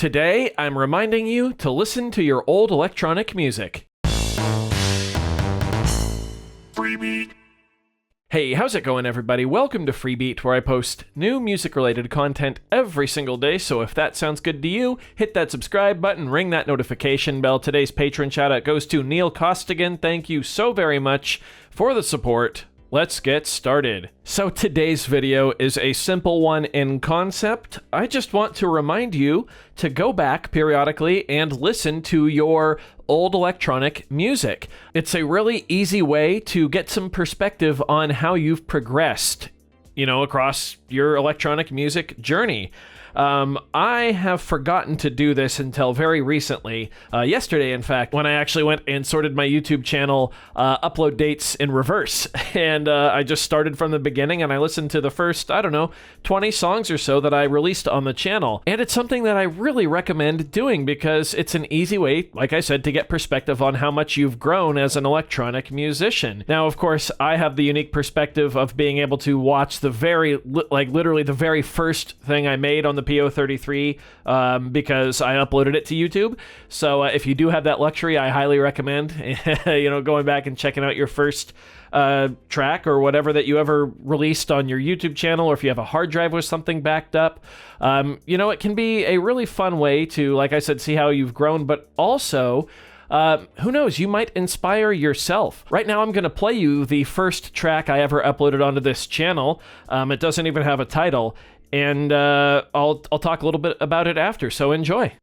Today, I'm reminding you to listen to your old electronic music. Freebeat. Hey, how's it going, everybody? Welcome to Freebeat, where I post new music-related content every single day, so if that sounds good to you, hit that subscribe button, ring that notification bell. Today's patron shout-out goes to Neil Costigan. Thank you so very much for the support. Let's get started. So today's video is a simple one in concept. I just want to remind you to go back periodically and listen to your old electronic music. It's a really easy way to get some perspective on how you've progressed, across your electronic music journey. I have forgotten to do this until very recently, yesterday in fact, when I actually went and sorted my YouTube channel upload dates in reverse, and I just started from the beginning and I listened to the first, 20 songs or so that I released on the channel, and it's something that I really recommend doing because it's an easy way, like I said, to get perspective on how much you've grown as an electronic musician. Now, of course, I have the unique perspective of being able to watch the literally the very first thing I made on the PO33 because I uploaded it to YouTube. So if you do have that luxury, I highly recommend going back and checking out your first track or whatever that you ever released on your YouTube channel, or if you have a hard drive with something backed up. It can be a really fun way to, like I said, see how you've grown, but also who knows, you might inspire yourself. Right now, I'm going to play you the first track I ever uploaded onto this channel. It doesn't even have a title, and I'll talk a little bit about it after, so enjoy.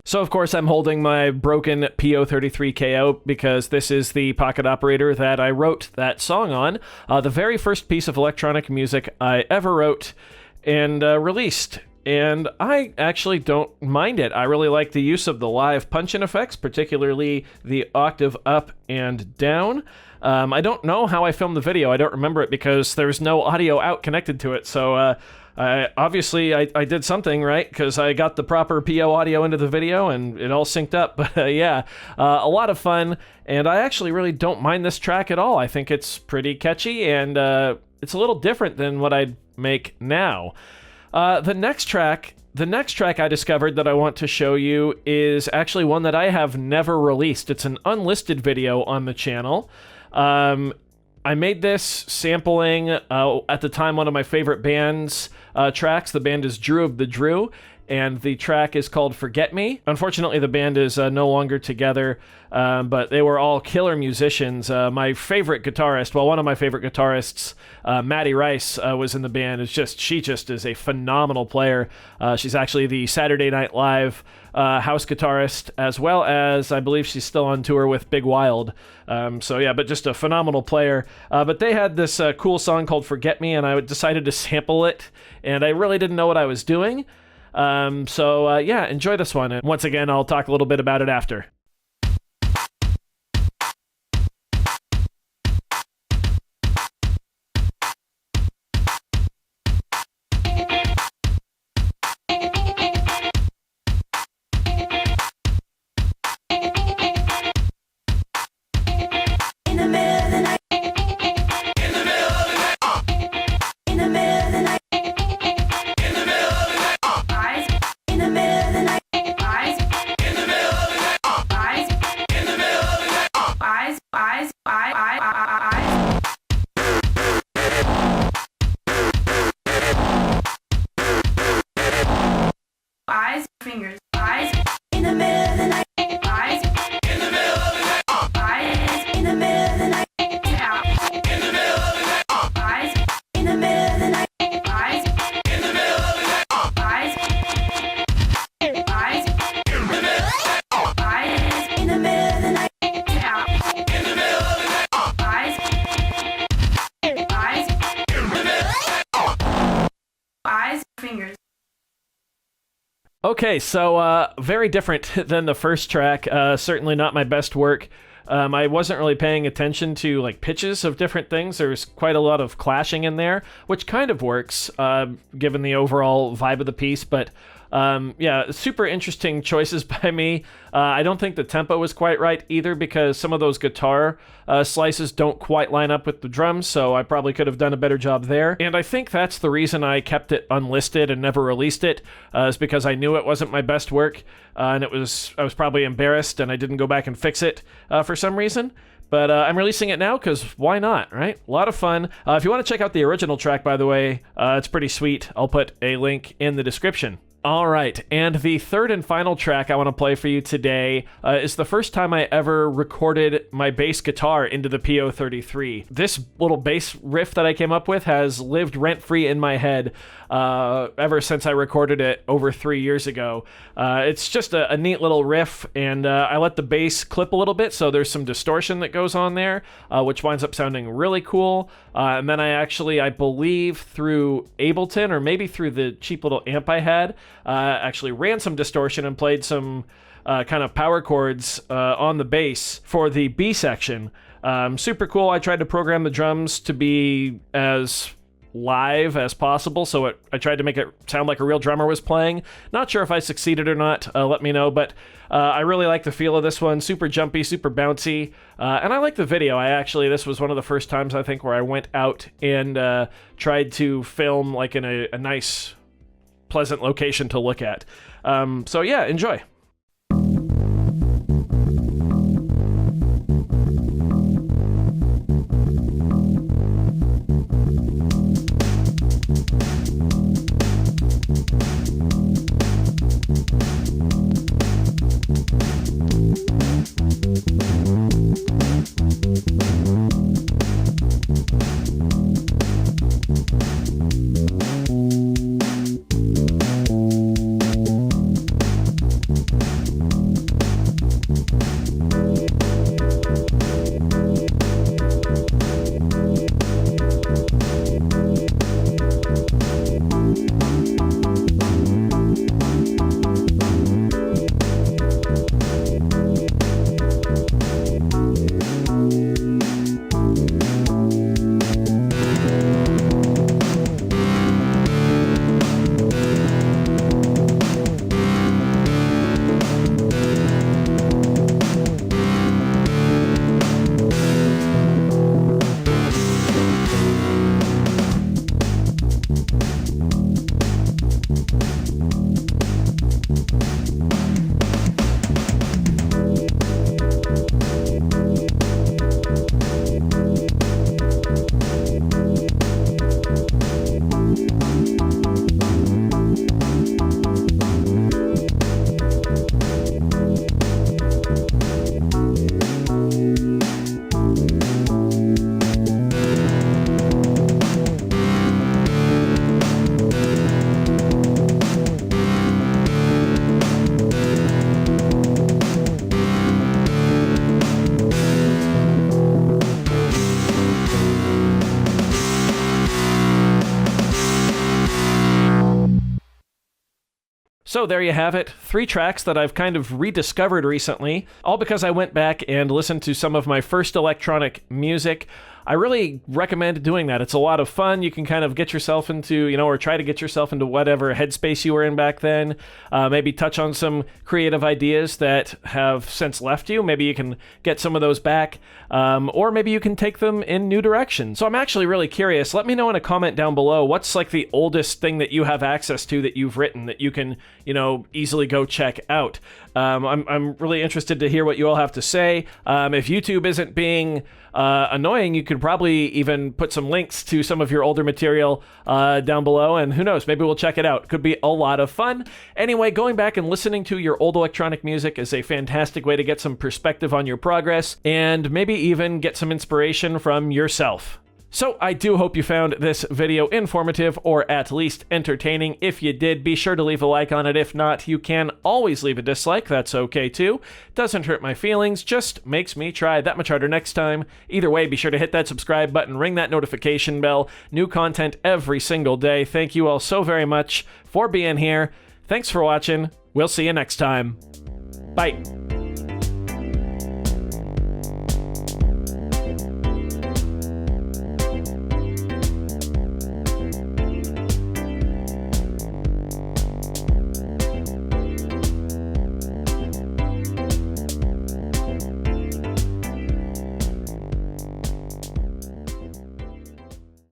So, of course, I'm holding my broken PO33KO because this is the pocket operator that I wrote that song on. The very first piece of electronic music I ever wrote and released. And I actually don't mind it. I really like the use of the live punch-in effects, particularly the octave up and down. I don't know how I filmed the video. I don't remember it because there's no audio out connected to it. So, obviously, I did something right because I got the proper PO audio into the video and it all synced up. But yeah, a lot of fun. And I actually really don't mind this track at all. I think it's pretty catchy and it's a little different than what I'd make now. The next track I discovered that I want to show you is actually one that I have never released. It's an unlisted video on the channel. I made this sampling, at the time, one of my favorite band's tracks. The band is Drew of the Drew, and the track is called Forget Me. Unfortunately, the band is no longer together, but they were all killer musicians. My favorite guitarist, one of my favorite guitarists, Maddie Rice, was in the band. She just is a phenomenal player. She's actually the Saturday Night Live house guitarist, as well as I believe she's still on tour with Big Wild. But just a phenomenal player. But they had this cool song called Forget Me, and I decided to sample it, and I really didn't know what I was doing. Enjoy this one. And once again, I'll talk a little bit about it after. Eyes in the middle of the night. Okay, so very different than the first track. Certainly not my best work. I wasn't really paying attention to like pitches of different things. There's quite a lot of clashing in there, which kind of works given the overall vibe of the piece. But yeah, super interesting choices by me. I don't think the tempo was quite right either because some of those guitar slices don't quite line up with the drums, so I probably could have done a better job there. And I think that's the reason I kept it unlisted and never released it, is because I knew it wasn't my best work, and I was probably embarrassed and I didn't go back and fix it for some reason. But I'm releasing it now because why not, right? A lot of fun. If you want to check out the original track, by the way, it's pretty sweet. I'll put a link in the description. All right, and the third and final track I want to play for you today is the first time I ever recorded my bass guitar into the PO33. This little bass riff that I came up with has lived rent-free in my head ever since I recorded it over 3 years ago. It's just a neat little riff, and I let the bass clip a little bit, so there's some distortion that goes on there, which winds up sounding really cool. And then I believe through Ableton, or maybe through the cheap little amp I had, actually ran some distortion and played some kind of power chords on the bass for the B section. Super cool. I tried to program the drums to be as live as possible, so I tried to make it sound like a real drummer was playing. Not sure if I succeeded or not, let me know, but I really like the feel of this one. Super jumpy, super bouncy, and I like the video. This was one of the first times I think where I went out and tried to film like in a nice, pleasant location to look at. So yeah, enjoy. So there you have it, 3 tracks that I've kind of rediscovered recently, all because I went back and listened to some of my first electronic music. I really recommend doing that. It's a lot of fun. You can kind of get yourself into, or try to get yourself into whatever headspace you were in back then. Maybe touch on some creative ideas that have since left you. Maybe you can get some of those back, or maybe you can take them in new directions. So I'm actually really curious. Let me know in a comment down below, what's like the oldest thing that you have access to that you've written that you can, easily go check out. I'm really interested to hear what you all have to say. If YouTube isn't being annoying, you could probably even put some links to some of your older material down below, and who knows, maybe we'll check it out. Could be a lot of fun. Anyway, going back and listening to your old electronic music is a fantastic way to get some perspective on your progress, and maybe even get some inspiration from yourself. So I do hope you found this video informative, or at least entertaining. If you did, be sure to leave a like on it. If not, you can always leave a dislike. That's okay too. Doesn't hurt my feelings, just makes me try that much harder next time. Either way, be sure to hit that subscribe button, ring that notification bell. New content every single day. Thank you all so very much for being here. Thanks for watching. We'll see you next time. Bye.